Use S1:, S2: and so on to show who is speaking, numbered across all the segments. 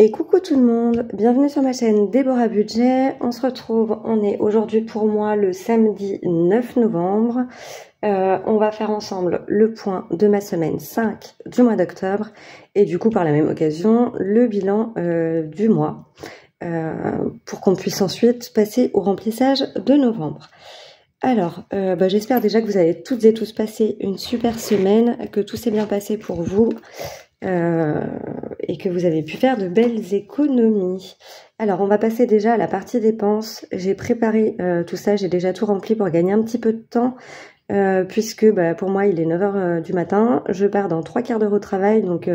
S1: Et coucou tout le monde, bienvenue sur ma chaîne Déborah Budget. On se retrouve, on est aujourd'hui pour moi le samedi 9 novembre. On va faire ensemble le point de ma semaine 5 du mois d'octobre et du coup par la même occasion le bilan du mois pour qu'on puisse ensuite passer au remplissage de novembre. Alors, j'espère déjà que vous avez toutes et tous passé une super semaine, que tout s'est bien passé pour vous. Et que vous avez pu faire de belles économies. Alors on va passer déjà à la partie dépenses. J'ai préparé tout ça, j'ai déjà tout rempli pour gagner un petit peu de temps puisque pour moi il est 9h du matin, je pars dans 3 quarts d'heure au travail, donc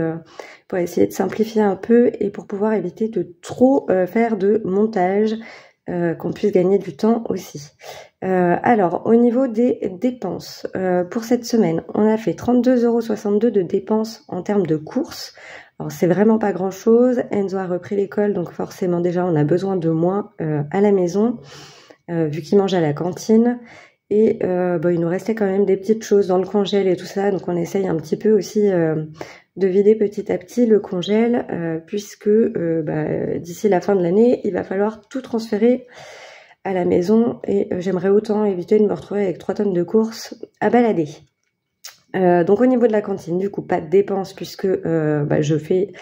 S1: pour essayer de simplifier un peu et pour pouvoir éviter de trop faire de montage, qu'on puisse gagner du temps aussi. Alors au niveau des dépenses, pour cette semaine on a fait 32,62 € de dépenses en termes de courses. Alors c'est vraiment pas grand chose, Enzo a repris l'école donc forcément déjà on a besoin de moins à la maison vu qu'il mange à la cantine et il nous restait quand même des petites choses dans le congèle et tout ça, donc on essaye un petit peu aussi de vider petit à petit le congèle puisque d'ici la fin de l'année il va falloir tout transférer à la maison et j'aimerais autant éviter de me retrouver avec 3 tonnes de courses à balader. Donc au niveau de la cantine, du coup pas de dépenses puisque je fais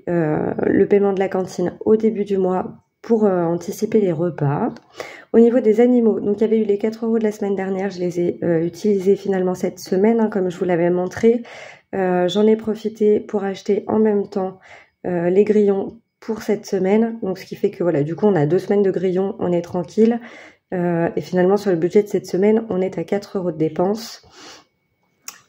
S1: le paiement de la cantine au début du mois pour anticiper les repas. Au niveau des animaux, donc il y avait eu les 4 € de la semaine dernière, je les ai utilisés finalement cette semaine, comme je vous l'avais montré. J'en ai profité pour acheter en même temps les grillons pour cette semaine, donc ce qui fait que voilà, du coup on a 2 semaines de grillons, on est tranquille. Et finalement sur le budget de cette semaine, on est à 4 € de dépenses.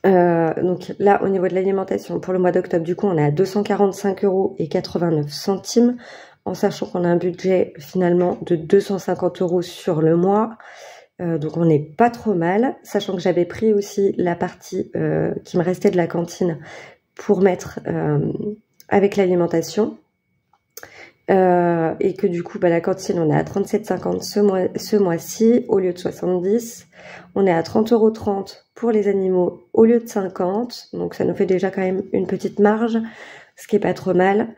S1: Donc là au niveau de l'alimentation pour le mois d'octobre, du coup on est à 245,89 € en sachant qu'on a un budget finalement de 250 € sur le mois. Donc on n'est pas trop mal, sachant que j'avais pris aussi la partie qui me restait de la cantine pour mettre avec l'alimentation. Et que du coup la cantine on est à 37,50 € ce mois-ci au lieu de 70. On est à 30,30 € pour les animaux au lieu de 50, donc ça nous fait déjà quand même une petite marge, ce qui est pas trop mal.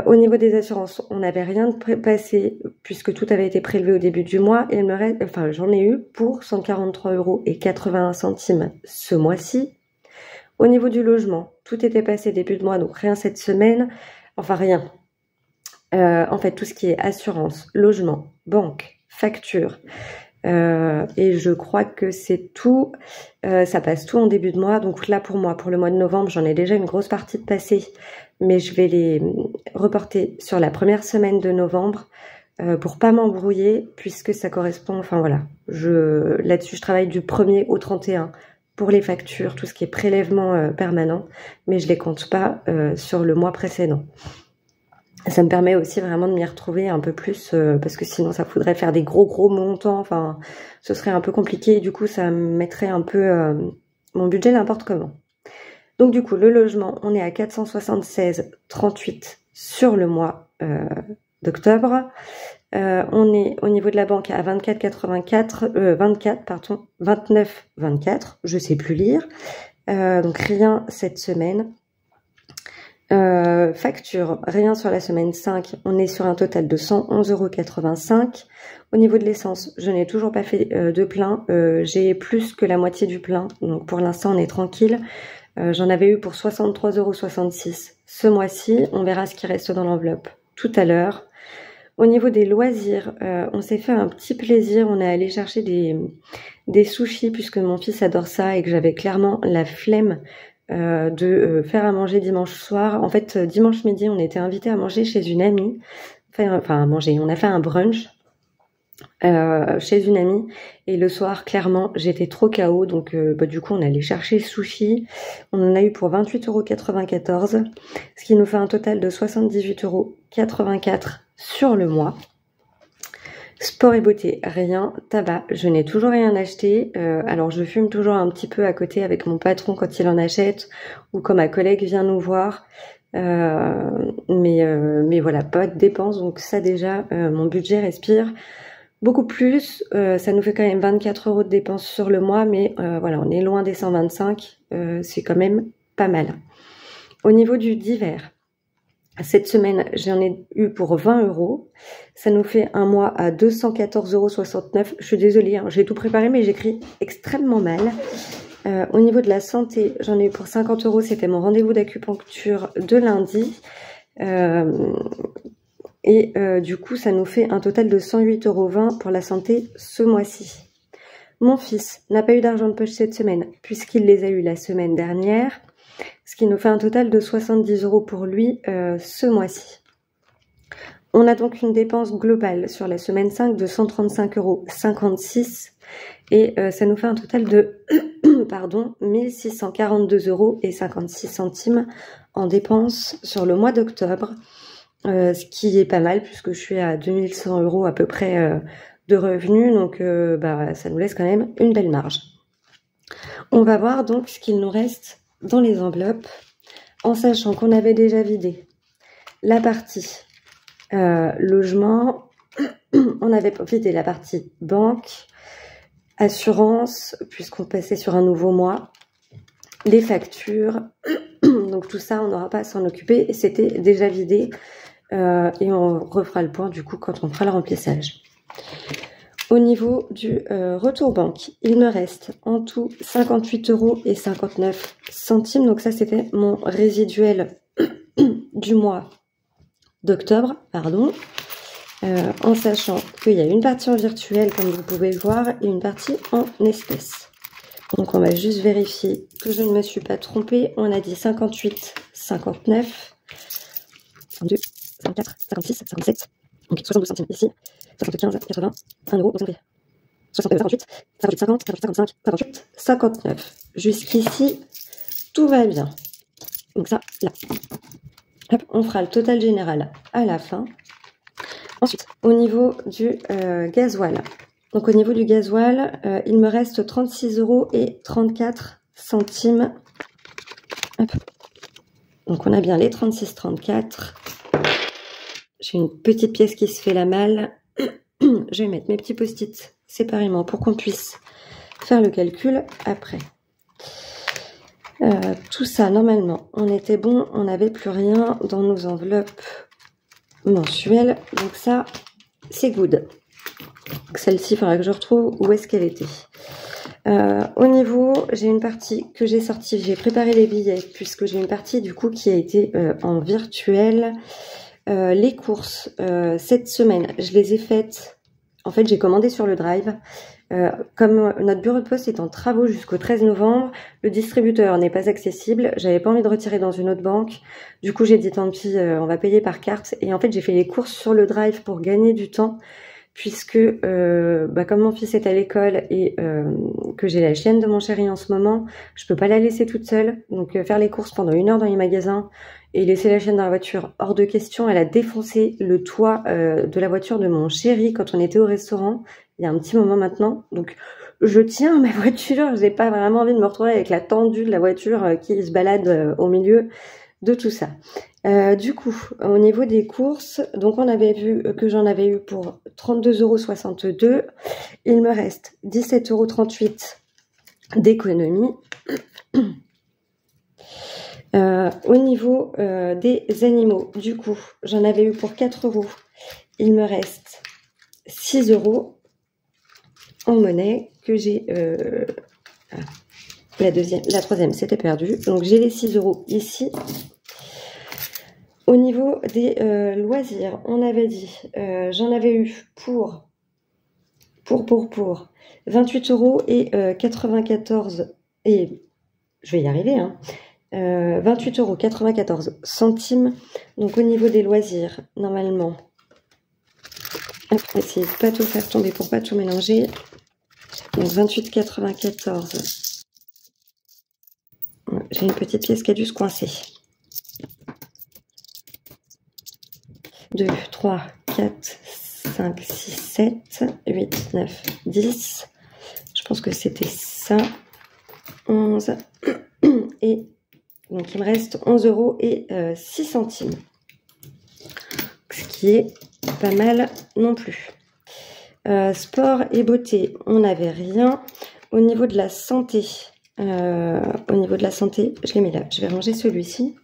S1: Au niveau des assurances, on n'avait rien de passé puisque tout avait été prélevé au début du mois et j'en ai eu pour 143,81 € ce mois-ci. Au niveau du logement, tout était passé début de mois, donc rien cette semaine, enfin rien. En fait, tout ce qui est assurance, logement, banque, facture, et je crois que c'est tout. Ça passe tout en début de mois. Donc là, pour moi, pour le mois de novembre, j'en ai déjà une grosse partie de passé, mais je vais les reporter sur la première semaine de novembre pour pas m'embrouiller, puisque ça correspond. Enfin voilà, là-dessus, je travaille du 1er au 31 pour les factures, tout ce qui est prélèvement permanent, mais je les compte pas sur le mois précédent. Ça me permet aussi vraiment de m'y retrouver un peu plus parce que sinon ça faudrait faire des gros montants, enfin ce serait un peu compliqué et du coup ça me mettrait un peu mon budget n'importe comment. Donc du coup le logement on est à 476,38 € sur le mois d'octobre. On est au niveau de la banque à 29,24, je sais plus lire, donc rien cette semaine. Facture, rien sur la semaine 5, on est sur un total de 111,85 €. Au niveau de l'essence, je n'ai toujours pas fait de plein, j'ai plus que la moitié du plein, donc pour l'instant on est tranquille. J'en avais eu pour 63,66 € ce mois-ci, on verra ce qui reste dans l'enveloppe tout à l'heure. Au niveau des loisirs, on s'est fait un petit plaisir, on est allé chercher des sushis puisque mon fils adore ça et que j'avais clairement la flemme de faire à manger dimanche soir. En fait, dimanche midi, on était invité à manger chez une amie. Enfin, à manger, on a fait un brunch chez une amie. Et le soir, clairement, j'étais trop KO. Donc, du coup, on allait chercher sushi. On en a eu pour 28,94 €, ce qui nous fait un total de 78,84 € sur le mois. Sport et beauté, rien. Tabac, je n'ai toujours rien acheté. Alors je fume toujours un petit peu à côté avec mon patron quand il en achète ou quand ma collègue vient nous voir. Mais voilà, pas de dépenses. Donc ça déjà, mon budget respire beaucoup plus. Ça nous fait quand même 24 € de dépenses sur le mois. Mais voilà, on est loin des 125. C'est quand même pas mal. Au niveau du divers, Cette semaine, j'en ai eu pour 20 €. Ça nous fait un mois à 214,69 €. Je suis désolée, hein, j'ai tout préparé, mais j'écris extrêmement mal. Au niveau de la santé, j'en ai eu pour 50 €. C'était mon rendez-vous d'acupuncture de lundi. Du coup, ça nous fait un total de 108,20 € pour la santé ce mois-ci. Mon fils n'a pas eu d'argent de poche cette semaine, puisqu'il les a eu la semaine dernière, ce qui nous fait un total de 70 € pour lui ce mois-ci. On a donc une dépense globale sur la semaine 5 de 135,56 € et ça nous fait un total de 1642,56 € en dépenses sur le mois d'octobre, ce qui est pas mal puisque je suis à 2100 € à peu près de revenus, donc ça nous laisse quand même une belle marge. On va voir donc ce qu'il nous reste dans les enveloppes, en sachant qu'on avait déjà vidé la partie logement, on avait vidé la partie banque, assurance, puisqu'on passait sur un nouveau mois, les factures, donc tout ça on n'aura pas à s'en occuper, et c'était déjà vidé, et on refera le point du coup quand on fera le remplissage. Au niveau du retour banque, il me reste en tout 58,59 €. Donc ça, c'était mon résiduel du mois d'octobre, pardon. En sachant qu'il y a une partie en virtuel, comme vous pouvez le voir, et une partie en espèces. Donc on va juste vérifier que je ne me suis pas trompée. On a dit 58, 59, 52, 54, 56, 57. Donc 72 centimes ici. 75, 80, 1 €, donc ça fait 58, 58, 50, 55, 58, 59. Jusqu'ici, tout va bien. Donc ça, là. Hop, on fera le total général à la fin. Ensuite, au niveau du gasoil. Donc au niveau du gasoil, il me reste 36,34 €. Hop. Donc on a bien les 36,34. J'ai une petite pièce qui se fait la malle. Je vais mettre mes petits post-it séparément pour qu'on puisse faire le calcul après. Tout ça, normalement, on était bon, on n'avait plus rien dans nos enveloppes mensuelles. Donc ça, c'est good. Celle-ci, il faudra que je retrouve où est-ce qu'elle était. Au niveau, j'ai une partie que j'ai sortie, j'ai préparé les billets, puisque j'ai une partie du coup qui a été en virtuel. Les courses, cette semaine, je les ai faites. En fait, j'ai commandé sur le Drive. Comme notre bureau de poste est en travaux jusqu'au 13 novembre, le distributeur n'est pas accessible. J'avais pas envie de retirer dans une autre banque. Du coup, j'ai dit tant pis, on va payer par carte. Et en fait, j'ai fait les courses sur le Drive pour gagner du temps, puisque comme mon fils est à l'école et que j'ai la chienne de mon chéri en ce moment, je peux pas la laisser toute seule. Donc faire les courses pendant 1 heure dans les magasins et laisser la chienne dans la voiture, hors de question. Elle a défoncé le toit de la voiture de mon chéri quand on était au restaurant, il y a un petit moment maintenant. Donc je tiens ma voiture, j'ai pas vraiment envie de me retrouver avec la tendue de la voiture qui se balade au milieu de tout ça. Du coup, au niveau des courses, donc on avait vu que j'en avais eu pour 32,62 €. Il me reste 17,38 € d'économie. Au niveau des animaux, du coup, j'en avais eu pour 4 €. Il me reste 6 € en monnaie que j'ai... la troisième, c'était perdu. Donc j'ai les 6 € ici. Au niveau des loisirs, on avait dit, j'en avais eu pour 28,94 € et je vais y arriver, hein, 28,94 €. Donc au niveau des loisirs, normalement, on va essayer de pas tout faire tomber pour pas tout mélanger. Donc 28,94 €. J'ai une petite pièce qui a dû se coincer. 2, 3, 4, 5, 6, 7, 8, 9, 10. Je pense que c'était ça. 11. Et donc il me reste 11,06 €. Ce qui est pas mal non plus. Sport et beauté, on n'avait rien. Au niveau de la santé, je l'ai mis là. Je vais ranger celui-ci.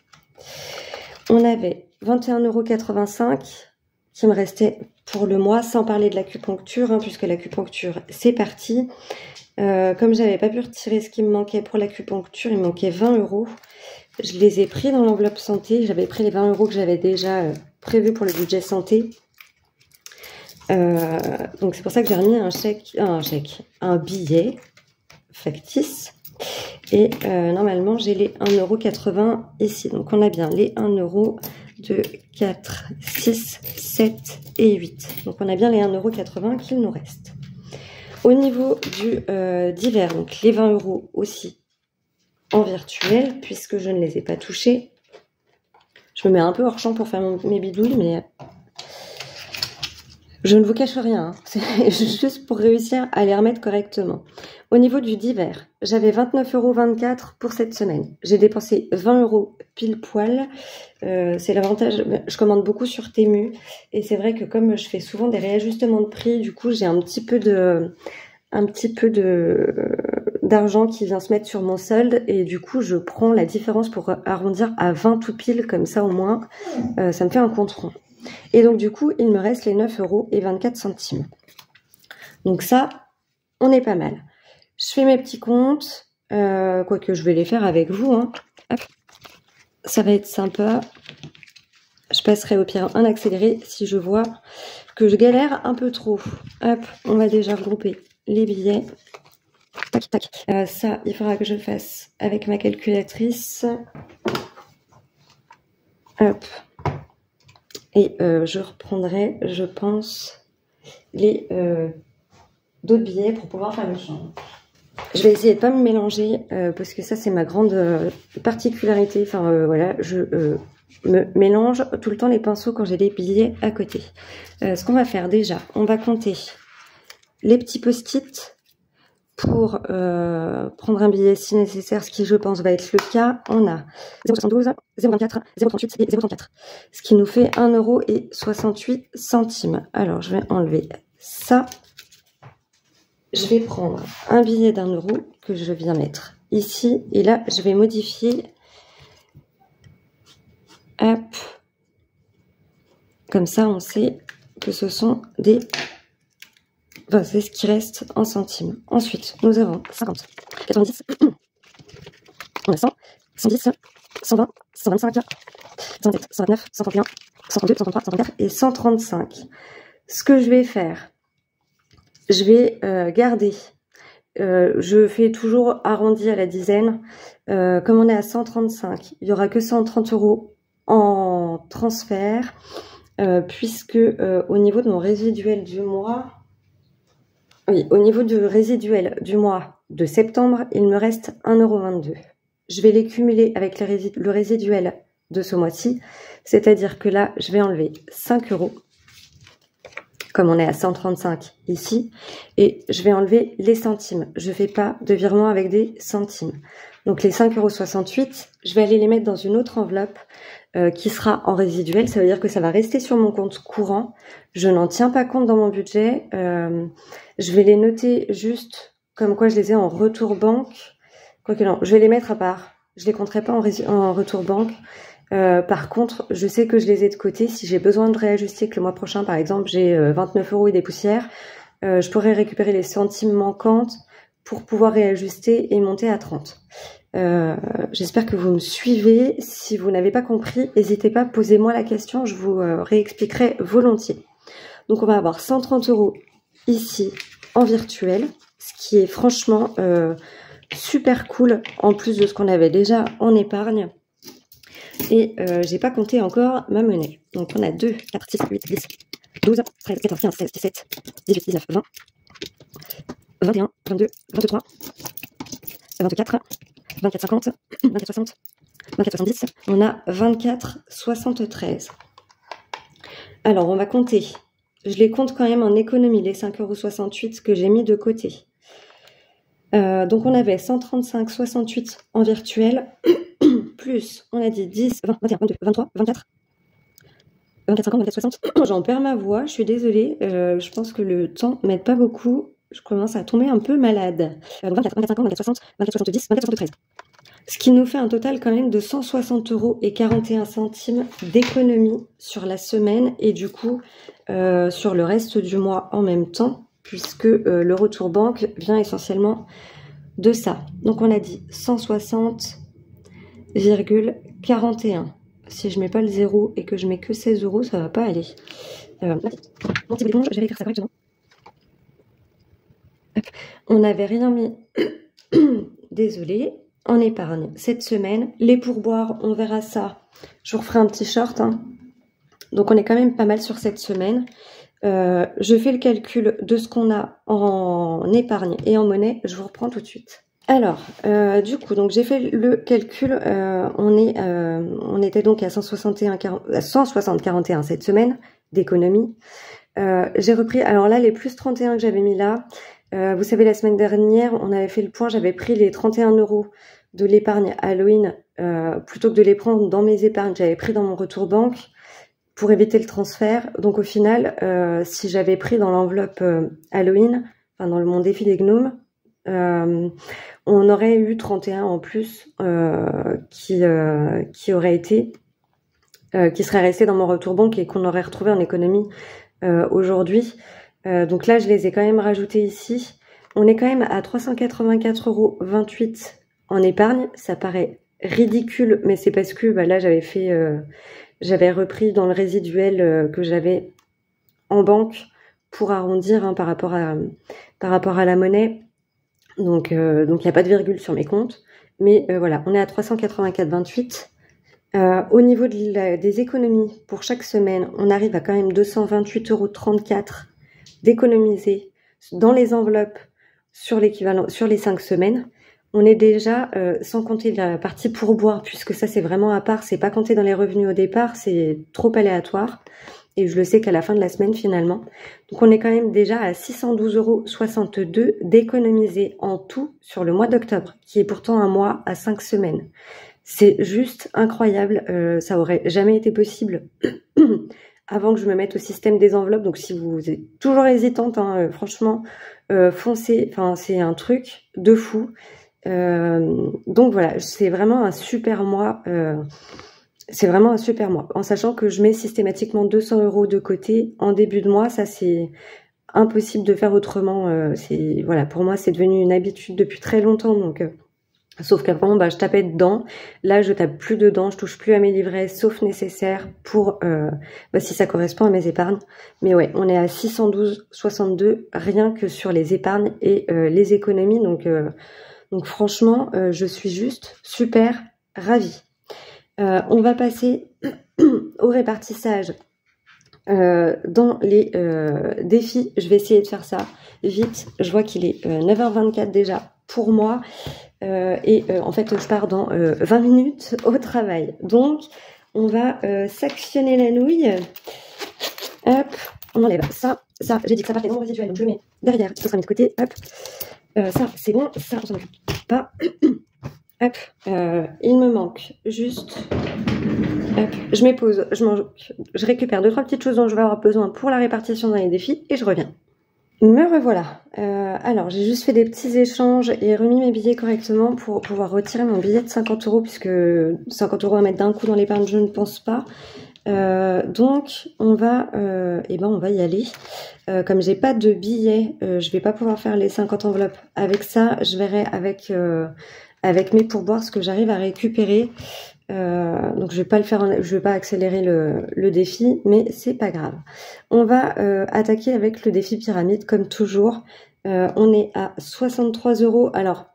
S1: On avait 21,85 € qui me restait pour le mois, sans parler de l'acupuncture, hein, puisque l'acupuncture, c'est parti. Comme j'avais pas pu retirer ce qui me manquait pour l'acupuncture, il me manquait 20 €. Je les ai pris dans l'enveloppe santé. J'avais pris les 20 € que j'avais déjà prévus pour le budget santé. Donc c'est pour ça que j'ai remis un billet factice. Et normalement, j'ai les 1,80 € ici. Donc on a bien les 1 €, 2, 4, 6, 7 et 8. Donc on a bien les 1,80 € qu'il nous reste. Au niveau du divers, donc les 20 € aussi en virtuel, puisque je ne les ai pas touchés. Je me mets un peu hors champ pour faire mes bidouilles, mais je ne vous cache rien, hein. C'est juste pour réussir à les remettre correctement. Au niveau du divers, j'avais 29,24 € pour cette semaine. J'ai dépensé 20 € pile poil. C'est l'avantage, je commande beaucoup sur Temu. Et c'est vrai que comme je fais souvent des réajustements de prix, du coup j'ai un petit peu d'argent qui vient se mettre sur mon solde. Et du coup je prends la différence pour arrondir à 20 tout pile, comme ça au moins ça me fait un compte rond. Et donc du coup il me reste les 9,24 €. Donc ça, on est pas mal. Je fais mes petits comptes, quoique je vais les faire avec vous, hein. Hop. Ça va être sympa. Je passerai au pire un accéléré si je vois que je galère un peu trop. Hop, on va déjà regrouper les billets. Tac, tac. Ça, il faudra que je fasse avec ma calculatrice. Hop. Et je reprendrai, je pense, les d'autres billets pour pouvoir faire le change. Je vais essayer de pas me mélanger parce que ça c'est ma grande particularité. Enfin voilà, je me mélange tout le temps les pinceaux quand j'ai des billets à côté. Ce qu'on va faire déjà, on va compter les petits post-it pour prendre un billet si nécessaire, ce qui je pense va être le cas. On a 0,72, 0,24, 0,38 et 0,34, ce qui nous fait 1,68 €. Alors je vais enlever ça. Je vais prendre un billet d'1 € que je viens mettre ici. Et là, je vais modifier. Hop. Comme ça, on sait que ce sont des... Enfin, c'est ce qui reste en centimes. Ensuite, nous avons 50, 90, on a 100, 110, 120, 125, 127, 129, 131, 132, 133, 134 et 135. Ce que je vais faire... Je vais garder. Je fais toujours arrondi à la dizaine. Comme on est à 135, il n'y aura que 130 € en transfert, puisque au niveau de mon résiduel du mois, oui, au niveau du résiduel du mois de septembre, il me reste 1,22 €. Je vais les cumuler avec le résiduel de ce mois-ci, c'est-à-dire que là, je vais enlever 5 €. Comme on est à 135 ici, et je vais enlever les centimes. Je ne fais pas de virement avec des centimes. Donc les 5,68 €, je vais aller les mettre dans une autre enveloppe qui sera en résiduel. Ça veut dire que ça va rester sur mon compte courant. Je n'en tiens pas compte dans mon budget. Je vais les noter juste comme quoi je les ai en retour banque. Quoique non, je vais les mettre à part. Je les compterai pas en retour banque. Par contre, je sais que je les ai de côté. Si j'ai besoin de réajuster, que le mois prochain, par exemple, j'ai 29 € et des poussières, je pourrais récupérer les centimes manquantes pour pouvoir réajuster et monter à 30. J'espère que vous me suivez. Si vous n'avez pas compris, n'hésitez pas, posez-moi la question, je vous réexpliquerai volontiers. Donc on va avoir 130 € ici en virtuel, ce qui est franchement super cool, en plus de ce qu'on avait déjà en épargne. Et j'ai pas compté encore ma monnaie. Donc on a 2, 4, 6, 8, 10, 12, 13, 14, 15, 16, 17, 18, 19, 20, 21, 22, 23, 24, 24, 50, 24, 60, 24, 70. On a 24, 73. Alors on va compter. Je les compte quand même en économie, les 5,68 € que j'ai mis de côté. Donc on avait 135,68 en virtuel, plus on a dit 10, 20, 21, 22, 23, 24, 24, 50, 24, 60. J'en perds ma voix, je suis désolée, je pense que le temps m'aide pas beaucoup, je commence à tomber un peu malade. Donc 24, 24, 50, 24, 60, 24, 70, 24, 73. Ce qui nous fait un total quand même de 160,41 € d'économie sur la semaine et du coup sur le reste du mois en même temps, puisque le retour banque vient essentiellement de ça. Donc on a dit 160,41. Si je mets pas le 0 et que je mets que 16 €, ça va pas aller. Mon petit bouton, je vais écrire ça correctement. Hop. On n'avait rien mis, désolé, en épargne cette semaine. Les pourboires, on verra ça. Je vous referai un petit short. Hein. Donc on est quand même pas mal sur cette semaine. Je fais le calcul de ce qu'on a en épargne et en monnaie. Je vous reprends tout de suite. Alors, du coup, donc j'ai fait le calcul. On était donc à 160,41 cette semaine d'économie. J'ai repris. Alors là, les plus 31 que j'avais mis là. Vous savez, la semaine dernière, on avait fait le point. J'avais pris les 31 € de l'épargne Halloween plutôt que de les prendre dans mes épargnes. J'avais pris dans mon retour banque pour éviter le transfert. Donc au final, si j'avais pris dans l'enveloppe Halloween, enfin dans mon défi des gnomes, on aurait eu 31 en plus qui aurait été, qui serait resté dans mon retour banque et qu'on aurait retrouvé en économie aujourd'hui. Donc là, je les ai quand même rajoutés ici. On est quand même à 384,28 € en épargne. Ça paraît ridicule, mais c'est parce que là, j'avais repris dans le résiduel que j'avais en banque pour arrondir hein, par rapport à la monnaie. Donc il n'y a pas de virgule sur mes comptes. Mais voilà, on est à 384,28. Au niveau des économies, pour chaque semaine, on arrive à quand même 228,34 € d'économiser dans les enveloppes sur l'équivalent sur les 5 semaines. On est déjà, sans compter la partie pourboire, puisque ça c'est vraiment à part, c'est pas compté dans les revenus au départ, c'est trop aléatoire. Et je le sais qu'à la fin de la semaine finalement. Donc on est quand même déjà à 612,62 € d'économiser en tout sur le mois d'octobre, qui est pourtant un mois à 5 semaines. C'est juste incroyable, ça aurait jamais été possible avant que je me mette au système des enveloppes. Donc si vous êtes toujours hésitante, hein, franchement, foncez, enfin c'est un truc de fou. Donc voilà, c'est vraiment un super mois. C'est vraiment un super mois, en sachant que je mets systématiquement 200 € de côté en début de mois. Ça, c'est impossible de faire autrement. Voilà, pour moi, c'est devenu une habitude depuis très longtemps. Donc, sauf qu'avant, je tapais dedans. Là, je tape plus dedans. Je touche plus à mes livrets, sauf nécessaire pour si ça correspond à mes épargnes. Mais ouais, on est à 612,62 rien que sur les épargnes et les économies. Donc franchement, je suis juste super ravie. On va passer au répartissage dans les défis. Je vais essayer de faire ça vite. Je vois qu'il est 9h24 déjà pour moi. En fait, je pars dans 20 minutes au travail. Donc, on va sectionner la nouille. Hop, on enlève ça. Ça, j'ai dit que ça partait dans le résiduel. Donc, je le mets derrière. Ce sera mis de côté. Hop. Ça, c'est bon. Ça, on s'en occupe pas. Hop, il me manque juste, hop, je mets pause, je récupère 2-3 petites choses dont je vais avoir besoin pour la répartition dans les défis et je reviens. Me revoilà. Alors, j'ai juste fait des petits échanges et remis mes billets correctement pour pouvoir retirer mon billet de 50 € puisque 50 € à mettre d'un coup dans l'épargne, je ne pense pas. Donc, on va y aller. Comme j'ai pas de billets, je vais pas pouvoir faire les 50 enveloppes. Avec ça, je verrai avec mes pourboires ce que j'arrive à récupérer. Donc je vais pas le faire, je vais pas accélérer le défi, mais c'est pas grave. On va attaquer avec le défi pyramide comme toujours. On est à 63 €. Alors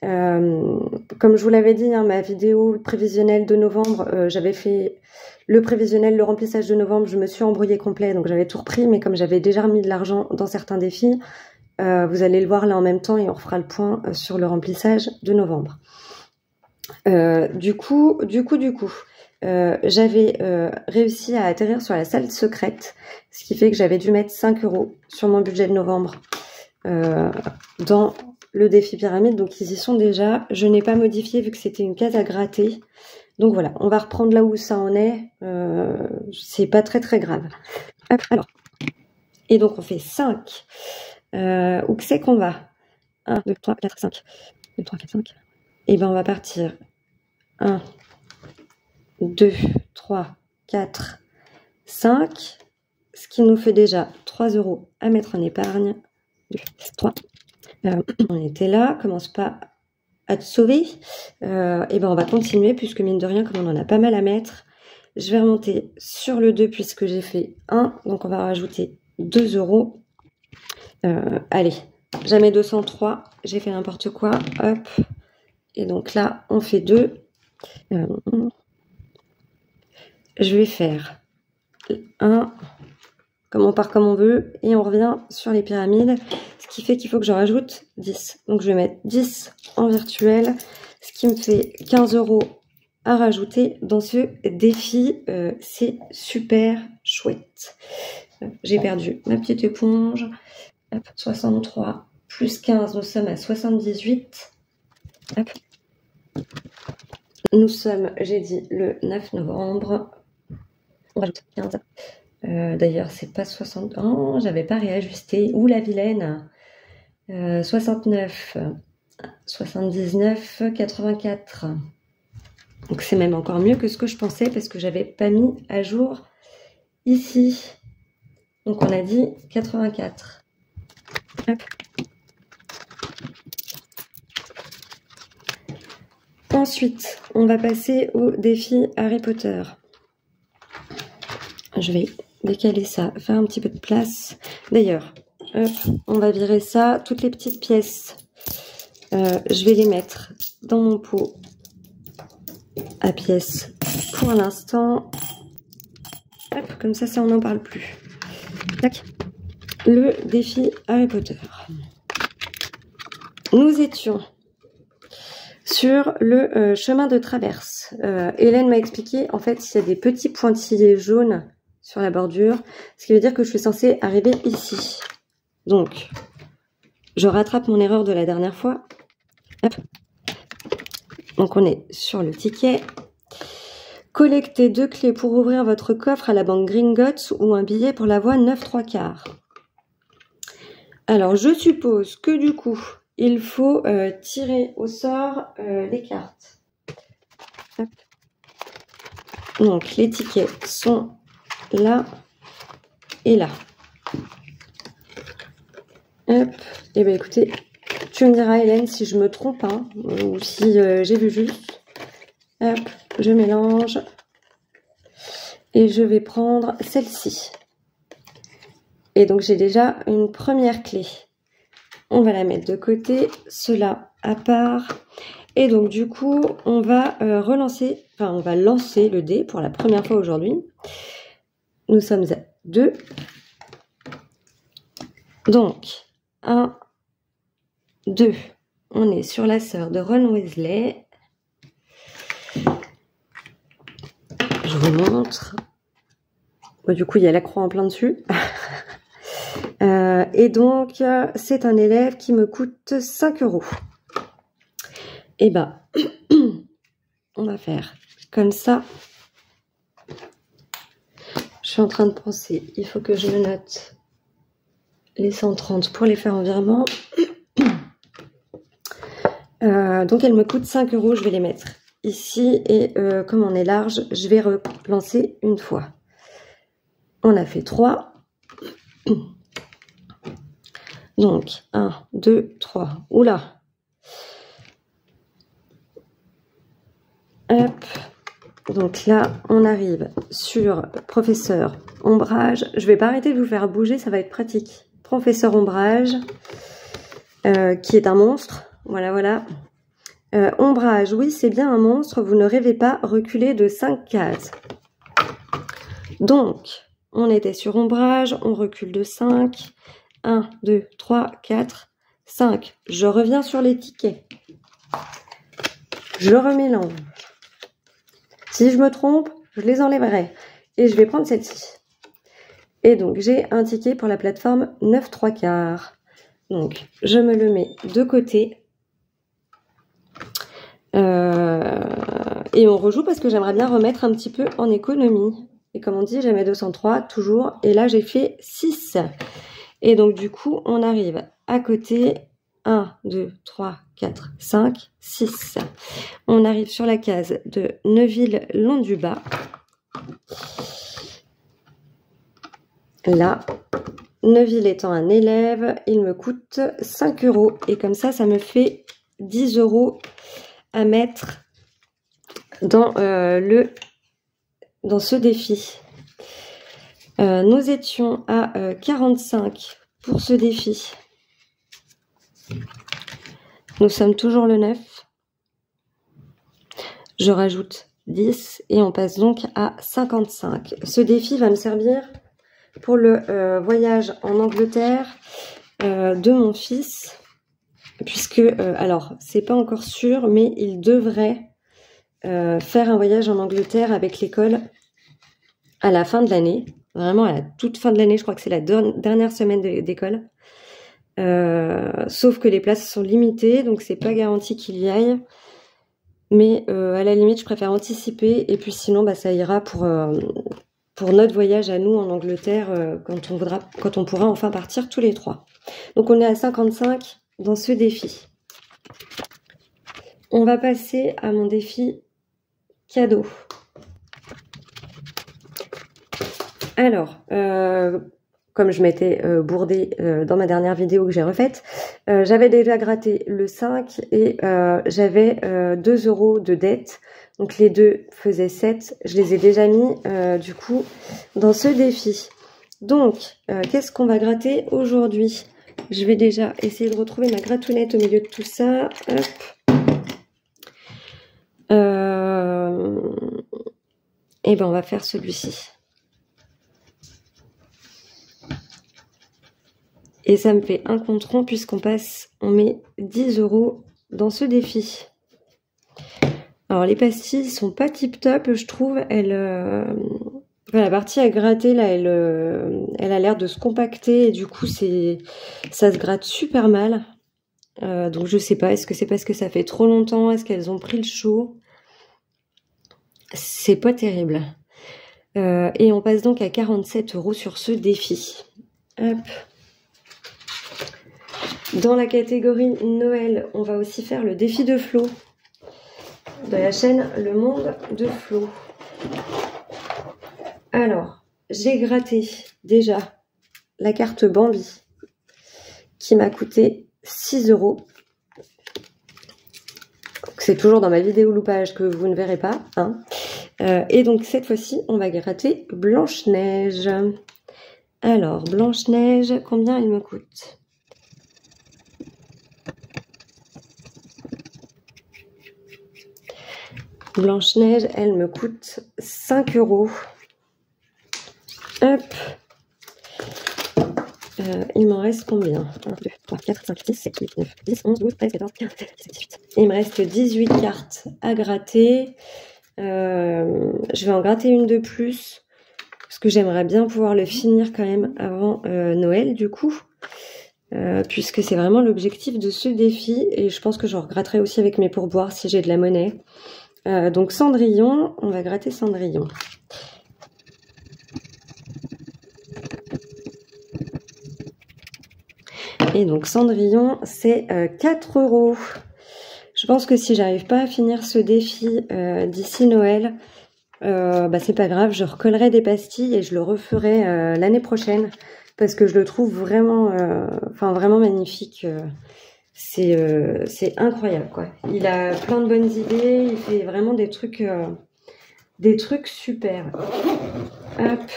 S1: comme je vous l'avais dit, hein, ma vidéo prévisionnelle de novembre, j'avais fait le prévisionnel, le remplissage de novembre, je me suis embrouillée complet, donc j'avais tout repris, mais comme j'avais déjà remis de l'argent dans certains défis, vous allez le voir là en même temps et on refera le point sur le remplissage de novembre. Du coup, j'avais réussi à atterrir sur la salle secrète, ce qui fait que j'avais dû mettre 5 € sur mon budget de novembre dans le défi pyramide. Donc ils y sont déjà. Je n'ai pas modifié vu que c'était une case à gratter. Donc voilà, on va reprendre là où ça en est. C'est pas très très grave. Hop, alors. Et donc on fait 5. Où que c'est qu'on va 1, 2, 3, 4, 5. 2, 3, 4, 5. Et ben on va partir 1, 2, 3, 4, 5, ce qui nous fait déjà 3 € à mettre en épargne. 2, 3. On était là, commence pas à te sauver. Et ben on va continuer puisque mine de rien, comme on en a pas mal à mettre, je vais remonter sur le 2 puisque j'ai fait 1. Donc on va rajouter 2 €. Allez, jamais 203, j'ai fait n'importe quoi. Hop. Et donc là, on fait 2. Je vais faire 1, comme on part comme on veut, et on revient sur les pyramides, ce qui fait qu'il faut que je rajoute 10. Donc je vais mettre 10 en virtuel, ce qui me fait 15 € à rajouter dans ce défi. C'est super chouette. J'ai perdu ma petite éponge. Hop, 63 plus 15, nous sommes à 78. Hop. Nous sommes, j'ai dit, le 9 novembre. On rajoute 15. D'ailleurs, c'est pas 60. Oh, j'avais pas réajusté. Ouh, la vilaine. 69, 79, 84. Donc, c'est même encore mieux que ce que je pensais parce que j'avais pas mis à jour ici. Donc, on a dit 84. Hop. Ensuite, on va passer au défi Harry Potter. Je vais décaler ça, faire un petit peu de place. D'ailleurs, on va virer ça, toutes les petites pièces. Je vais les mettre dans mon pot à pièces pour l'instant. Hop, comme ça, on n'en parle plus. Tac. Le défi Harry Potter. Nous étions sur le chemin de traverse. Hélène m'a expliqué, en fait, il y a des petits pointillés jaunes sur la bordure, ce qui veut dire que je suis censée arriver ici. Donc, je rattrape mon erreur de la dernière fois. Hop. Donc, on est sur le ticket. Collectez 2 clés pour ouvrir votre coffre à la banque Gringotts ou un billet pour la voie 9 3/4. Alors, je suppose que du coup, il faut tirer au sort les cartes. Hop. Donc, les tickets sont là et là. Hop. Et bien, écoutez, tu me diras, Hélène, si je me trompe, hein, ou si j'ai vu juste. Hop, je mélange. Et je vais prendre celle-ci. Et donc, j'ai déjà une première clé. On va la mettre de côté, cela à part. Et donc, du coup, on va on va lancer le dé pour la première fois aujourd'hui. Nous sommes à 2. Donc, 1, 2. On est sur la sœur de Ron Weasley. Je vous montre. Bon, du coup, il y a la croix en plein dessus. Et donc, c'est un élève qui me coûte 5 €. Et ben, on va faire comme ça. Je suis en train de penser, il faut que je me note les 130 pour les faire en virement. Donc, elle me coûte 5 €. Je vais les mettre ici. Et comme on est large, je vais relancer une fois. On a fait 3. Donc, 1, 2, 3. Oula. Hop. Donc là, on arrive sur professeur ombrage. Je vais pas arrêter de vous faire bouger, ça va être pratique. Professeur ombrage, qui est un monstre. Voilà, voilà. Ombrage, oui, c'est bien un monstre. Vous ne rêvez pas, reculer de 5 cases. Donc, on était sur ombrage, on recule de 5. 1, 2, 3, 4, 5. Je reviens sur les tickets. Je remélange. Si je me trompe, je les enlèverai. Et je vais prendre celle-ci. Et donc, j'ai un ticket pour la plateforme 9 3/4. Donc, je me le mets de côté. Et on rejoue parce que j'aimerais bien remettre un petit peu en économie. Et comme on dit, j'ai mes 203 toujours. Et là, j'ai fait 6. Et donc, du coup, on arrive à côté. 1, 2, 3, 4, 5, 6. On arrive sur la case de Neuville-Long-du-Bas. Là, Neuville étant un élève, il me coûte 5 €. Et comme ça me fait 10 € à mettre dans, dans ce défi. Nous étions à 45 pour ce défi. Nous sommes toujours le 9. Je rajoute 10 et on passe donc à 55. Ce défi va me servir pour le voyage en Angleterre de mon fils. Puisque, alors, c'est pas encore sûr, mais il devrait faire un voyage en Angleterre avec l'école à la fin de l'année. Vraiment à la toute fin de l'année, je crois que c'est la dernière semaine d'école. Sauf que les places sont limitées, donc c'est pas garanti qu'il y aille. Mais à la limite, je préfère anticiper. Et puis sinon, bah, ça ira pour notre voyage à nous en Angleterre quand on pourra enfin partir tous les 3. Donc on est à 55 dans ce défi. On va passer à mon défi cadeau. Alors, comme je m'étais bourdée dans ma dernière vidéo que j'ai refaite, j'avais déjà gratté le 5 et j'avais 2 € de dette. Donc les deux faisaient 7. Je les ai déjà mis du coup dans ce défi. Donc, qu'est-ce qu'on va gratter aujourd'hui? Je vais déjà essayer de retrouver ma gratounette au milieu de tout ça. Hop. Et ben on va faire celui-ci. Et ça me fait un compte rond puisqu'on met 10 € dans ce défi. Alors les pastilles sont pas tip top, je trouve. La partie à gratter là, elle a l'air de se compacter et du coup ça se gratte super mal. Donc je sais pas, est-ce que c'est parce que ça fait trop longtemps? Est-ce qu'elles ont pris le chaud? C'est pas terrible. Et on passe donc à 47 € sur ce défi. Hop. Dans la catégorie Noël, on va aussi faire le défi de Flo de la chaîne Le Monde de Flo. Alors, j'ai gratté déjà la carte Bambi qui m'a coûté 6 €. C'est toujours dans ma vidéo loupage que vous ne verrez pas, hein. Et donc cette fois-ci, on va gratter Blanche-Neige. Alors, Blanche-Neige, combien elle me coûte? Blanche-Neige, elle me coûte 5 €. Hop. Il m'en reste combien? 1, 2, 3, 4, 5, 6, 7, 8, 9, 10, 11, 12, 13, 14, 15, 16, 17, 18. Il me reste 18 cartes à gratter. Je vais en gratter une de plus. Parce que j'aimerais bien pouvoir le finir quand même avant Noël, du coup. Puisque c'est vraiment l'objectif de ce défi. Et je pense que je regratterai aussi avec mes pourboires si j'ai de la monnaie. Donc Cendrillon, on va gratter Cendrillon. Et donc Cendrillon, c'est 4 €. Je pense que si j'arrive pas à finir ce défi d'ici Noël, bah c'est pas grave, je recollerai des pastilles et je le referai l'année prochaine. Parce que je le trouve vraiment, vraiment magnifique. C'est incroyable, quoi. Il a plein de bonnes idées, il fait vraiment des trucs super. Hop.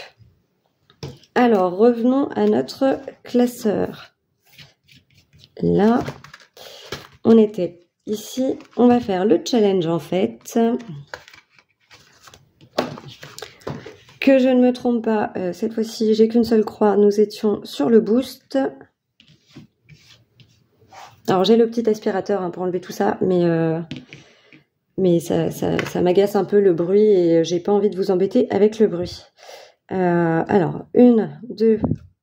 S1: Alors, revenons à notre classeur. Là, on était ici. On va faire le challenge, en fait. Que je ne me trompe pas, cette fois-ci, j'ai qu'une seule croix. Nous étions sur le boost. Alors j'ai le petit aspirateur hein, pour enlever tout ça, mais ça m'agace un peu le bruit et j'ai pas envie de vous embêter avec le bruit. Alors 1, 2,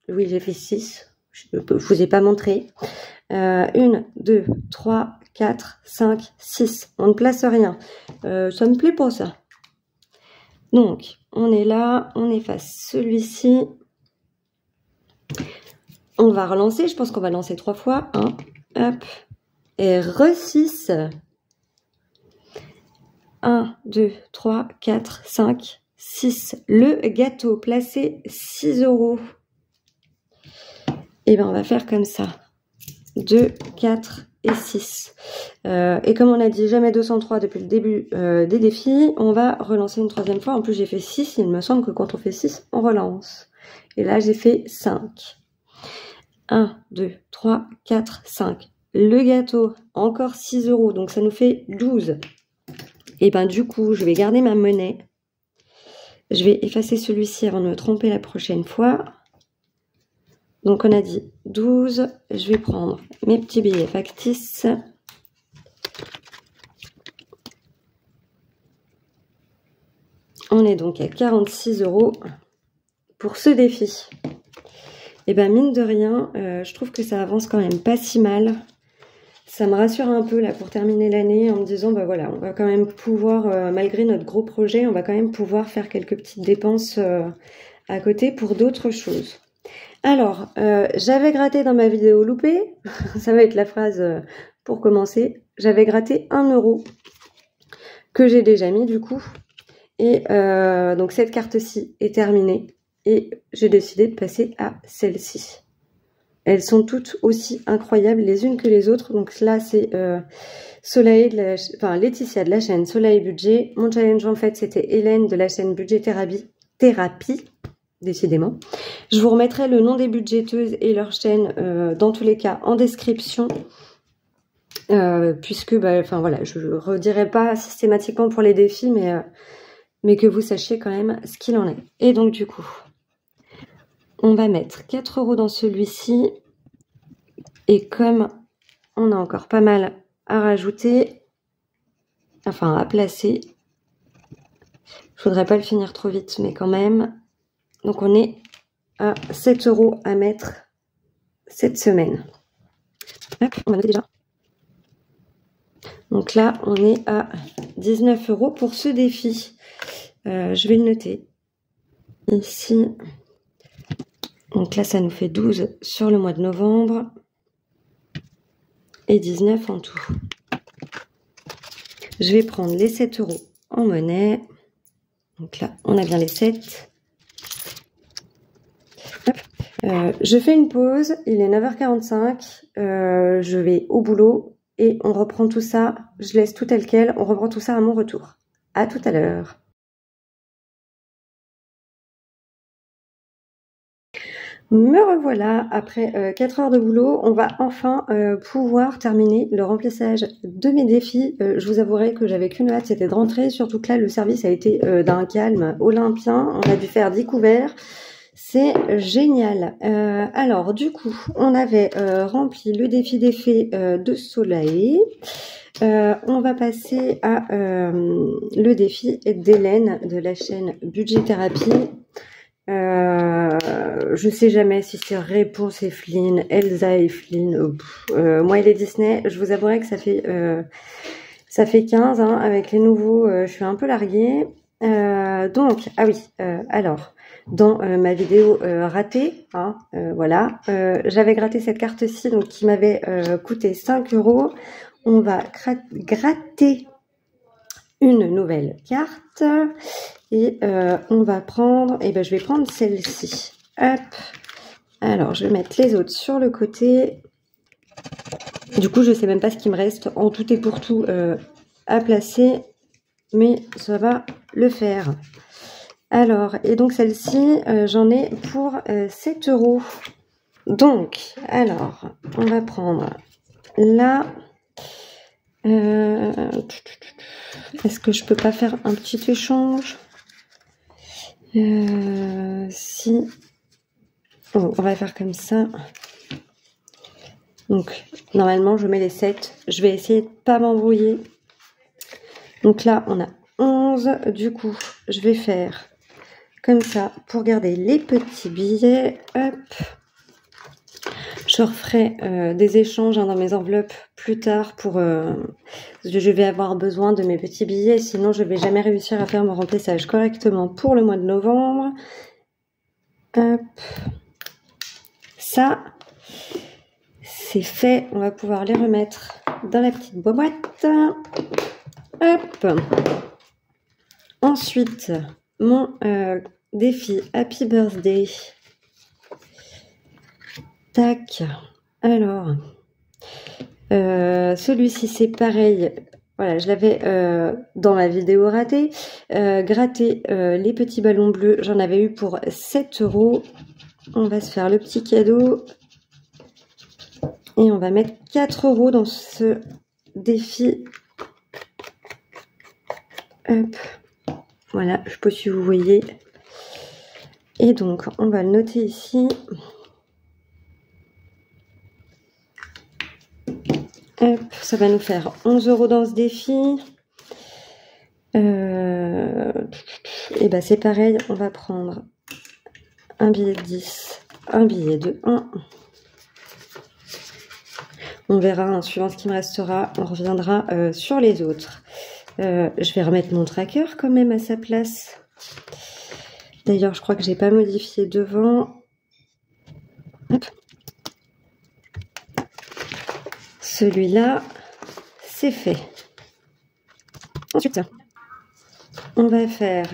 S1: oui j'ai fait 6, je vous ai pas montré. 1, 2, 3, 4, 5, 6. On ne place rien. Ça me plaît pas ça. Donc on est là, on efface celui-ci. On va relancer, je pense qu'on va lancer 3 fois. 1, hop, et re-6. 1, 2, 3, 4, 5, 6. Le gâteau placé 6 €. Et ben on va faire comme ça. 2, 4 et 6. Et comme on a dit jamais 203 depuis le début des défis, on va relancer une troisième fois. En plus j'ai fait 6, il me semble que quand on fait 6, on relance. Et là j'ai fait 5. 1, 2, 3, 4, 5. Le gâteau, encore 6 €, donc ça nous fait 12. Et ben du coup, je vais garder ma monnaie. Je vais effacer celui-ci avant de me tromper la prochaine fois. Donc on a dit 12. Je vais prendre mes petits billets factices. On est donc à 46 € pour ce défi. Et ben mine de rien, je trouve que ça avance quand même pas si mal. Ça me rassure un peu là pour terminer l'année en me disant bah voilà, on va quand même pouvoir, malgré notre gros projet, on va quand même pouvoir faire quelques petites dépenses à côté pour d'autres choses. Alors, j'avais gratté dans ma vidéo loupée, ça va être la phrase pour commencer, j'avais gratté 1 € que j'ai déjà mis du coup. Et donc cette carte-ci est terminée et j'ai décidé de passer à celle-ci. Elles sont toutes aussi incroyables les unes que les autres. Donc là, c'est Laetitia de la chaîne Soleil Budget. Mon challenge, en fait, c'était Hélène de la chaîne Budget Thérapie, décidément. Je vous remettrai le nom des budgéteuses et leur chaîne, dans tous les cas, en description. Puisque, voilà, je ne redirai pas systématiquement pour les défis, mais que vous sachiez quand même ce qu'il en est. Et donc, du coup... on va mettre 4 € dans celui-ci. Et comme on a encore pas mal à rajouter, enfin à placer, je voudrais pas le finir trop vite, mais quand même. Donc on est à 7 € à mettre cette semaine. Hop, on va noter déjà. Donc là, on est à 19 € pour ce défi. Je vais le noter ici. Donc là, ça nous fait 12 sur le mois de novembre et 19 en tout. Je vais prendre les 7 € en monnaie. Donc là, on a bien les 7. Je fais une pause, il est 9h45. Je vais au boulot et on reprend tout ça. Je laisse tout tel quel, on reprend tout ça à mon retour. À tout à l'heure. Me revoilà, après 4 heures de boulot, on va enfin pouvoir terminer le remplissage de mes défis. Je vous avouerai que j'avais qu'une hâte, c'était de rentrer, surtout que là le service a été d'un calme olympien, on a dû faire 10 couverts, c'est génial. Alors du coup, on avait rempli le défi des fées de Soleil. On va passer à le défi d'Hélène de la chaîne Budget Thérapie. Je sais jamais si c'est Réponse et Flynn, Elsa et Flynn. Moi et les Disney, je vous avouerai que ça fait 15 hein, avec les nouveaux, je suis un peu larguée. Donc, ah oui, alors, dans ma vidéo ratée, hein, voilà, j'avais gratté cette carte-ci, donc qui m'avait coûté 5 €. On va gratter une nouvelle carte et on va prendre, et ben je vais prendre celle-ci. Hop. Alors, je vais mettre les autres sur le côté. Du coup, je sais même pas ce qui me reste en tout et pour tout à placer, mais ça va le faire. Alors, et donc celle-ci, j'en ai pour 7 €. Donc, alors, on va prendre là. Est-ce que je peux pas faire un petit échange? Si. Oh, on va faire comme ça. Donc, normalement, je mets les 7. Je vais essayer de pas m'embrouiller. Donc là, on a 11. Du coup, je vais faire comme ça pour garder les petits billets. Hop. Je referai des échanges dans mes enveloppes plus tard pour... je vais avoir besoin de mes petits billets, sinon je vais jamais réussir à faire mon remplissage correctement pour le mois de novembre. Hop. Ça, c'est fait. On va pouvoir les remettre dans la petite boîte. Hop. Ensuite, mon défi Happy Birthday. Tac. Alors, celui-ci, c'est pareil. Voilà, je l'avais dans ma vidéo ratée. Gratter les petits ballons bleus. J'en avais eu pour 7 €. On va se faire le petit cadeau. Et on va mettre 4 € dans ce défi. Hop. Voilà, je ne sais pas si vous voyez. Et donc, on va le noter ici. Hop, ça va nous faire 11 € dans ce défi. Et ben c'est pareil, on va prendre un billet de 10, un billet de 1. On verra, hein, suivant ce qui me restera, on reviendra sur les autres. Je vais remettre mon tracker quand même à sa place. D'ailleurs, je crois que j'ai pas modifié devant. Hop. Celui-là, c'est fait. Ensuite, on va faire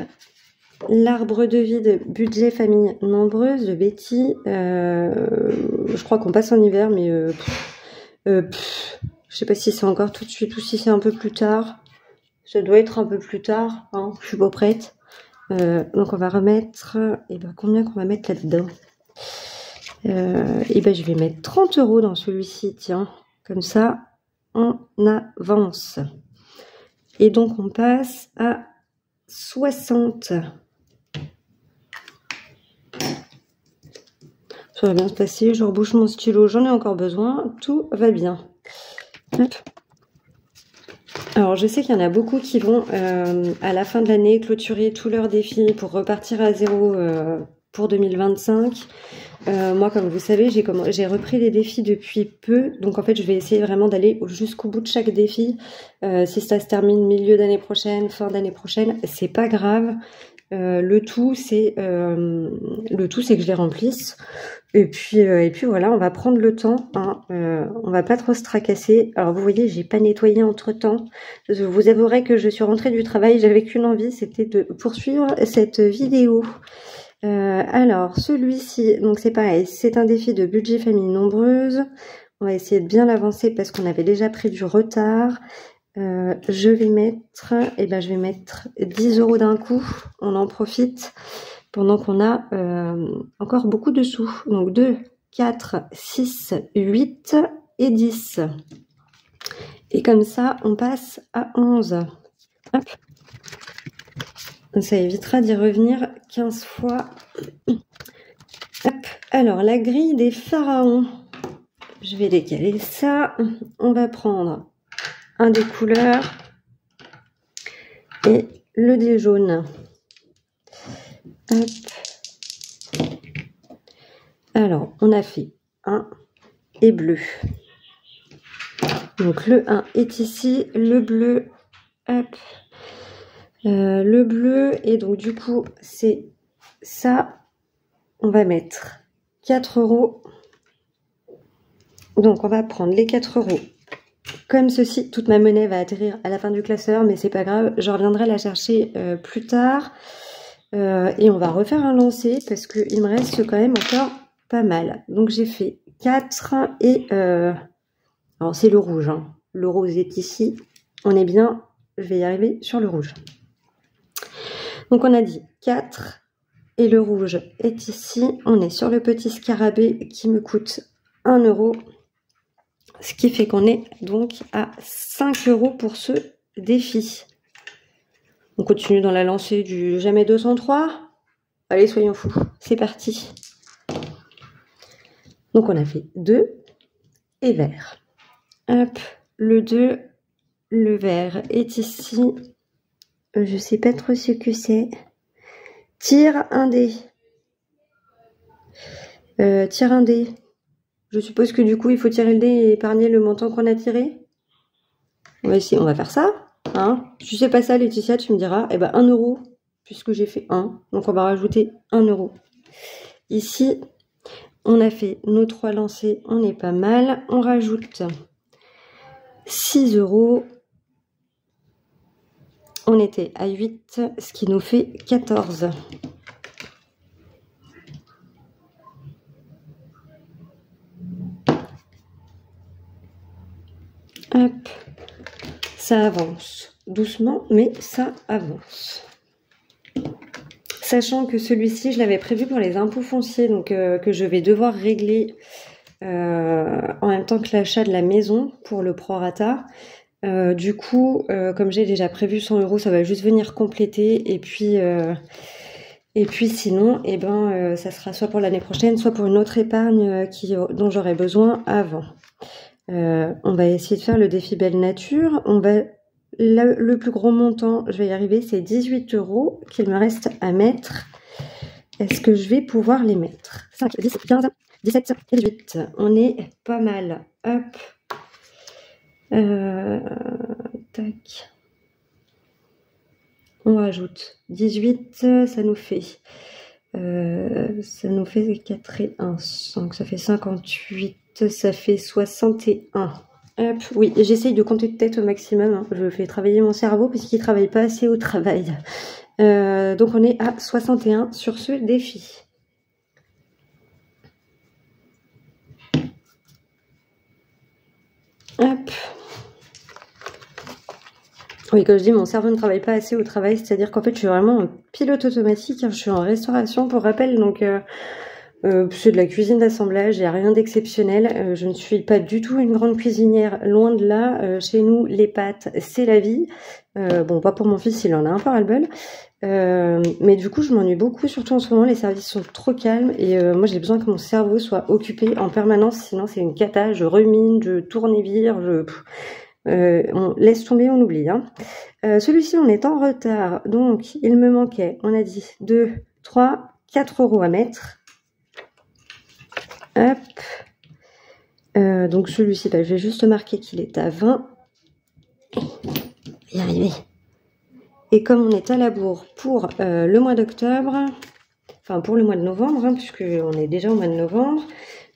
S1: l'arbre de vie de budget famille nombreuse de Betty. Je crois qu'on passe en hiver, mais je sais pas si c'est encore tout de suite ou si c'est un peu plus tard. Ça doit être un peu plus tard, hein, je suis pas prête. Donc on va remettre, et ben combien qu'on va mettre là-dedans? Et ben je vais mettre 30 € dans celui-ci, tiens. Comme ça, on avance. Et donc, on passe à 60. Ça va bien se passer. Je rebouche mon stylo. J'en ai encore besoin. Tout va bien. Hop. Alors, je sais qu'il y en a beaucoup qui vont, à la fin de l'année, clôturer tous leurs défis pour repartir à zéro pour 2025. Moi, comme vous savez, j'ai repris les défis depuis peu. Donc, en fait, je vais essayer vraiment d'aller jusqu'au bout de chaque défi. Si ça se termine milieu d'année prochaine, fin d'année prochaine, c'est pas grave. Le tout, c'est que je les remplisse. Et puis voilà, on va prendre le temps. Hein, on va pas trop se tracasser. Alors, vous voyez, j'ai pas nettoyé entre-temps. Je vous avouerai que je suis rentrée du travail. J'avais qu'une envie, c'était de poursuivre cette vidéo. Alors, celui-ci, donc c'est pareil, c'est un défi de budget famille nombreuse. On va essayer de bien l'avancer parce qu'on avait déjà pris du retard. Je vais mettre 10 € d'un coup. On en profite pendant qu'on a encore beaucoup de sous. Donc 2, 4, 6, 8 et 10. Et comme ça, on passe à 11. Hop. Ça évitera d'y revenir 15 fois. Hop. Alors, la grille des pharaons. Je vais décaler ça. On va prendre un des couleurs et le dé jaune. Hop. Alors, on a fait 1 et bleu. Donc, le 1 est ici. Le bleu, hop. Le bleu, et donc du coup c'est ça. On va mettre 4 €. Donc on va prendre les 4 € comme ceci. Toute ma monnaie va atterrir à la fin du classeur, mais c'est pas grave, je reviendrai la chercher plus tard. Et on va refaire un lancer parce qu'il me reste quand même encore pas mal. Donc j'ai fait 4 et alors c'est le rouge, hein. Le rose est ici. On est bien, je vais y arriver sur le rouge. Donc on a dit 4 et le rouge est ici. On est sur le petit scarabée qui me coûte 1 €. Ce qui fait qu'on est donc à 5 € pour ce défi. On continue dans la lancée du jamais 203. Allez, soyons fous. C'est parti. Donc on a fait 2 et vert. Hop, le 2, le vert est ici. Je sais pas trop ce que c'est. Tire un dé. Tire un dé. Je suppose que du coup, il faut tirer le dé et épargner le montant qu'on a tiré. On va essayer, on va faire ça. Hein. Si c'est pas ça, Laetitia, tu me diras, eh ben 1 €, puisque j'ai fait 1. Donc on va rajouter 1 €. Ici, On a fait nos 3 lancers, on est pas mal. On rajoute 6 €. On était à 8, ce qui nous fait 14. Hop, ça avance doucement, mais ça avance. Sachant que celui-ci, je l'avais prévu pour les impôts fonciers, donc que je vais devoir régler en même temps que l'achat de la maison pour le prorata. Du coup, comme j'ai déjà prévu 100 €, ça va juste venir compléter. Et puis sinon, eh ben, ça sera soit pour l'année prochaine, soit pour une autre épargne dont j'aurai besoin avant. On va essayer de faire le défi Belle Nature. Le plus gros montant, je vais y arriver, c'est 18 € qu'il me reste à mettre. Est-ce que je vais pouvoir les mettre? 5, 10, 15, 17 et 18. On est pas mal. Hop. Tac. On rajoute 18, ça nous fait 4 et 1, donc ça fait 58, ça fait 61. Hop, oui, j'essaye de compter de tête au maximum, hein. Je fais travailler mon cerveau puisqu'il ne travaille pas assez au travail. Donc on est à 61 sur ce défi. Hop. Oui, comme je dis, mon cerveau ne travaille pas assez au travail, c'est-à-dire qu'en fait, je suis vraiment un pilote automatique, hein. Je suis en restauration pour rappel, donc c'est de la cuisine d'assemblage, il n'y a rien d'exceptionnel. Je ne suis pas du tout une grande cuisinière, loin de là. Chez nous, les pâtes, c'est la vie. Bon, pas pour mon fils, il en a un peu ras-le-bol. Mais du coup, je m'ennuie beaucoup, surtout en ce moment, les services sont trop calmes. Et moi, j'ai besoin que mon cerveau soit occupé en permanence, sinon c'est une cata, je rumine, je tourne et vire, on laisse tomber, on oublie, hein. Celui-ci, on est en retard, donc il me manquait, on a dit 2, 3, 4 € à mettre. Hop. Donc celui-ci, je vais juste marquer qu'il est à 20. Y arriver. Et comme on est à la bourre pour le mois d'octobre, enfin pour le mois de novembre, hein, puisqu'on est déjà au mois de novembre,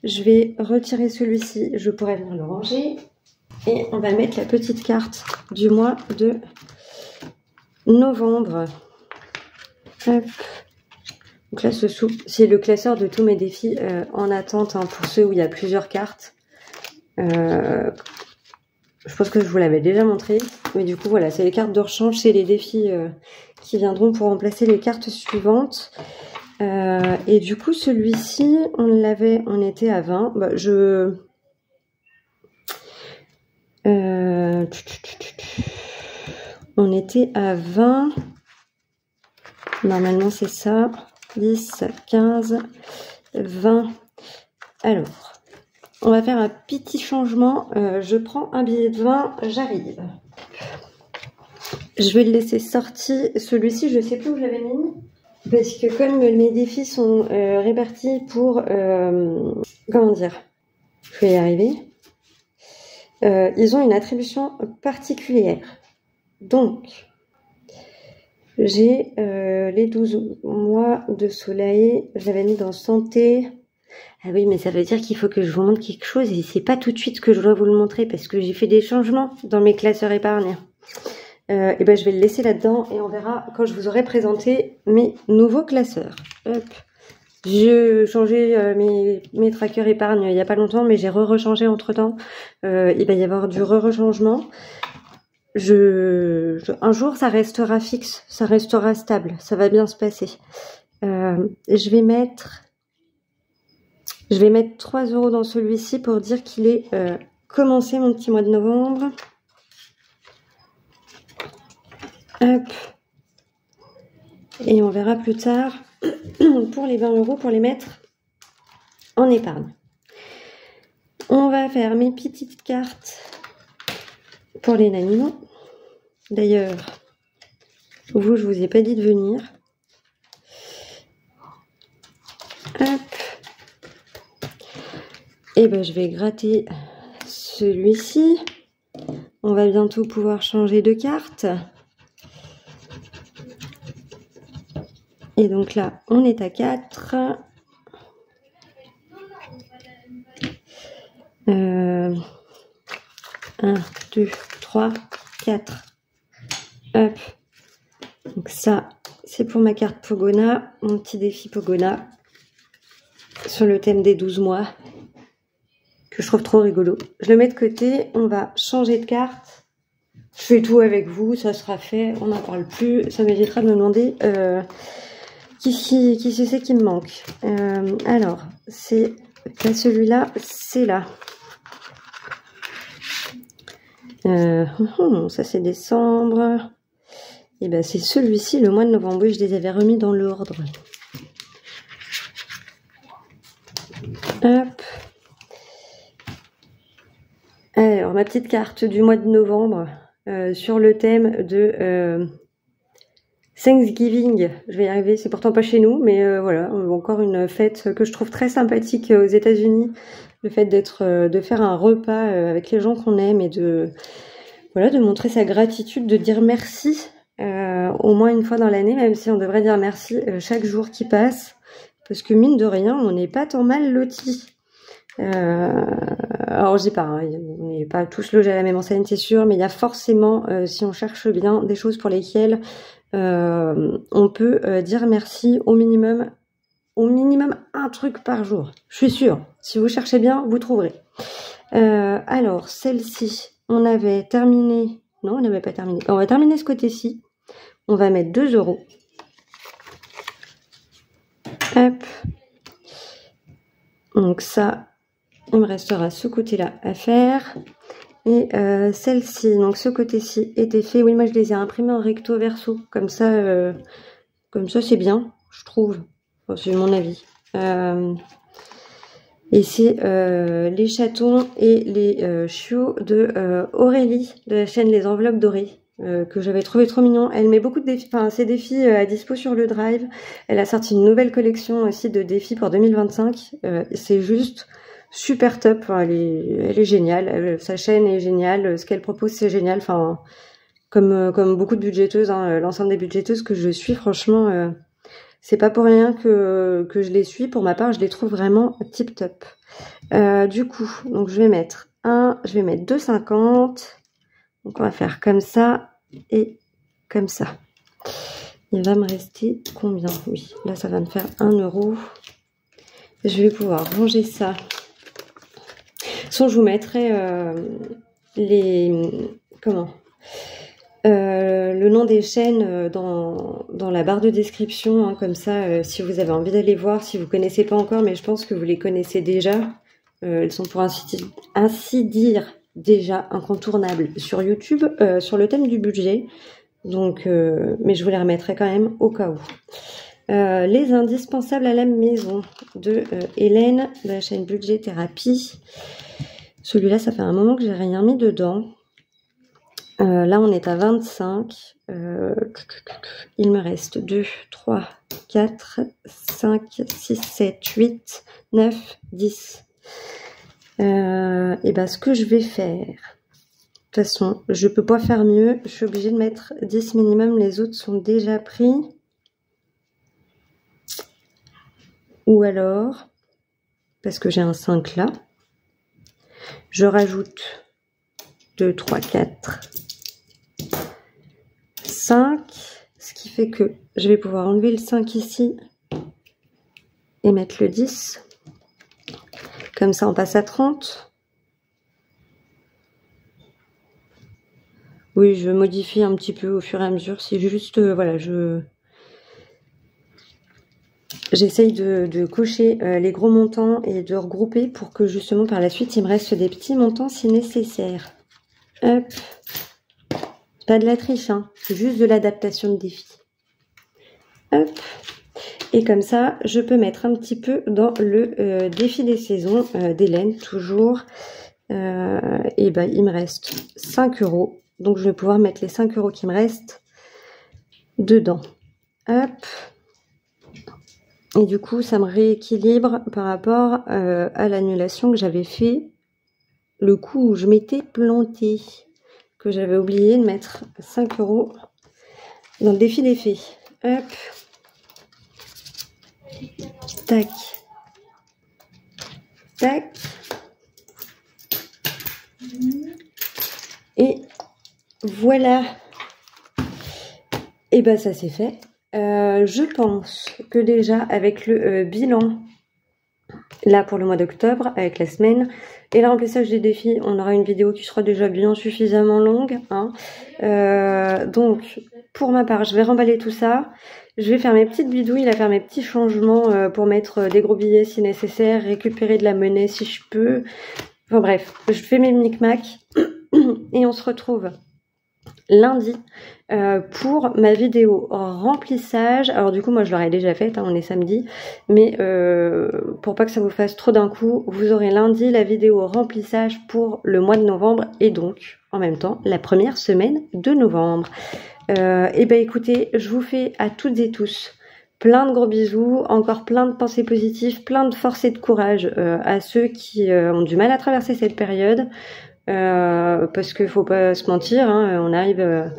S1: je vais retirer celui-ci, je pourrais venir le ranger. Et on va mettre la petite carte du mois de novembre. Hop. Donc là, c'est le classeur de tous mes défis en attente, hein, pour ceux où il y a plusieurs cartes. Je pense que je vous l'avais déjà montré. Mais du coup, voilà, c'est les cartes de rechange, c'est les défis qui viendront pour remplacer les cartes suivantes. Et du coup, celui-ci, on était à 20. Bah, on était à 20. Normalement, c'est ça. 10, 15, 20. Alors, on va faire un petit changement. Je prends un billet de 20, j'arrive. Je vais le laisser sorti. Celui-ci, je ne sais plus où je l'avais mis. Parce que comme mes défis sont répartis pour... comment dire? Je vais y arriver. Ils ont une attribution particulière. Donc, j'ai les 12 mois de soleil. J'avais mis dans santé. Ah oui, mais ça veut dire qu'il faut que je vous montre quelque chose. Et c'est pas tout de suite que je dois vous le montrer parce que j'ai fait des changements dans mes classeurs épargne. Et ben, je vais le laisser là-dedans et on verra quand je vous aurai présenté mes nouveaux classeurs. Hop. J'ai changé mes trackers épargne il n'y a pas longtemps, mais j'ai rechangé entre temps. Il va y avoir du rechangement. Un jour, ça restera fixe, ça restera stable, ça va bien se passer. Je vais mettre 3 € dans celui-ci pour dire qu'il est commencé mon petit mois de novembre. Hop. Et on verra plus tard pour les 20 € pour les mettre en épargne. On va faire mes petites cartes pour les animaux. D'ailleurs, vous, je vous ai pas dit de venir. Hop. Et ben, je vais gratter celui-ci. On va bientôt pouvoir changer de carte. Et donc là, on est à 4. 1, 2, 3, 4. Hop. Donc ça, c'est pour ma carte Pogona, mon petit défi Pogona, sur le thème des 12 mois, que je trouve trop rigolo. Je le mets de côté, on va changer de carte. Je fais tout avec vous, ça sera fait, on n'en parle plus. Ça m'évitera de me demander qui c'est qui me manque. Alors, c'est pas celui-là, c'est là. Ça c'est décembre. Et ben c'est celui-ci, le mois de novembre. Oui, je les avais remis dans l'ordre. Hop. Alors, ma petite carte du mois de novembre sur le thème de Thanksgiving. Je vais y arriver, c'est pourtant pas chez nous, mais voilà, encore une fête que je trouve très sympathique aux États-Unis. Le fait de faire un repas avec les gens qu'on aime et de montrer sa gratitude, de dire merci au moins une fois dans l'année, même si on devrait dire merci chaque jour qui passe, parce que mine de rien, on n'est pas tant mal lotis. Alors je dis pas, hein, on n'est pas tous logés à la même enseigne, c'est sûr, mais il y a forcément, si on cherche bien, des choses pour lesquelles on peut dire merci au minimum un truc par jour. Je suis sûre, si vous cherchez bien, vous trouverez. Alors, celle-ci, on avait terminé. Non, on n'avait pas terminé. On va terminer ce côté-ci. On va mettre 2 €. Hop. Donc ça, il me restera ce côté-là à faire. Et celle-ci, donc ce côté-ci était fait. Oui, moi je les ai imprimés en recto verso. Comme ça c'est bien, je trouve. Enfin, c'est mon avis. Et c'est les chatons et les chiots de Aurélie, de la chaîne Les Enveloppes Dorées, que j'avais trouvé trop mignon. Elle met beaucoup de défis, enfin ses défis à dispo sur le Drive. Elle a sorti une nouvelle collection aussi de défis pour 2025. C'est juste super top. Enfin, elle est géniale. Sa chaîne est géniale. Ce qu'elle propose, c'est génial. Enfin, comme beaucoup de budgéteuses, hein, l'ensemble des budgéteuses que je suis, franchement... c'est pas pour rien que je les suis. Pour ma part, je les trouve vraiment tip top. Du coup, donc je vais mettre 2,50. Donc on va faire comme ça et comme ça. Il va me rester combien? Oui, là ça va me faire 1 €. Je vais pouvoir ranger ça. Soit je vous mettrai le nom des chaînes dans la barre de description, hein, comme ça, si vous avez envie d'aller voir, si vous connaissez pas encore, mais je pense que vous les connaissez déjà. Elles sont pour ainsi dire déjà incontournables sur YouTube, sur le thème du budget. Donc, mais je vous les remettrai quand même au cas où. Les indispensables à la maison de Hélène, de la chaîne Budget Thérapie. Celui-là, ça fait un moment que j'ai rien mis dedans. Là, on est à 25. Il me reste 2, 3, 4, 5, 6, 7, 8, 9, 10. Et ben, ce que je vais faire... De toute façon, je peux pas faire mieux. Je suis obligée de mettre 10 minimum. Les autres sont déjà pris. Ou alors, parce que j'ai un 5 là, je rajoute 2, 3, 4, 5. Ce qui fait que je vais pouvoir enlever le 5 ici et mettre le 10. Comme ça, on passe à 30. Oui, je modifie un petit peu au fur et à mesure. C'est juste, voilà, j'essaye de cocher les gros montants et de regrouper pour que justement par la suite, il me reste des petits montants si nécessaire. Hop. Pas de la triche, hein. C'est juste de l'adaptation de défi. Hop. Et comme ça, je peux mettre un petit peu dans le défi des saisons d'Hélène, toujours. Et ben, il me reste 5 €. Donc, je vais pouvoir mettre les 5 € qui me restent dedans. Hop. Et du coup, ça me rééquilibre par rapport à l'annulation que j'avais fait le coup où je m'étais plantée. Que j'avais oublié de mettre 5 € dans le défi des fées. Hop. Tac. Tac. Et voilà. Et ben ça c'est fait. Je pense que déjà avec le bilan, là pour le mois d'octobre, avec la semaine, et le remplissage des défis, on aura une vidéo qui sera déjà bien suffisamment longue. Hein. Donc, pour ma part, je vais remballer tout ça. Je vais faire mes petites bidouilles, là, faire mes petits changements pour mettre des gros billets si nécessaire, récupérer de la monnaie si je peux. Enfin bref, je fais mes micmacs et on se retrouve lundi pour ma vidéo remplissage. Alors du coup moi je l'aurais déjà faite, hein, on est samedi, mais pour pas que ça vous fasse trop d'un coup, vous aurez lundi la vidéo remplissage pour le mois de novembre et donc en même temps la première semaine de novembre. Et ben écoutez, je vous fais à toutes et tous plein de gros bisous, encore plein de pensées positives, plein de force et de courage à ceux qui ont du mal à traverser cette période. Parce qu'il faut pas se mentir, hein, on arrive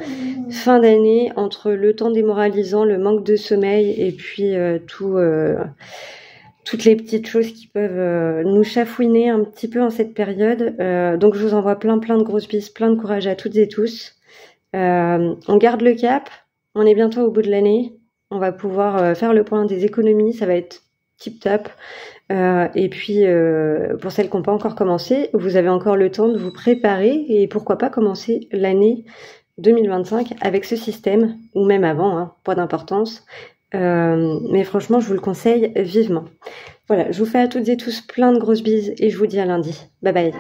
S1: fin d'année, entre le temps démoralisant, le manque de sommeil et puis toutes les petites choses qui peuvent nous chafouiner un petit peu en cette période. Donc je vous envoie plein de grosses bises, plein de courage à toutes et tous. On garde le cap, on est bientôt au bout de l'année, on va pouvoir faire le point des économies, ça va être tip top. Et puis pour celles qui n'ont pas encore commencé, vous avez encore le temps de vous préparer et pourquoi pas commencer l'année 2025 avec ce système, ou même avant, hein, pas d'importance. Mais franchement, je vous le conseille vivement. Voilà, je vous fais à toutes et tous plein de grosses bises et je vous dis à lundi. Bye bye.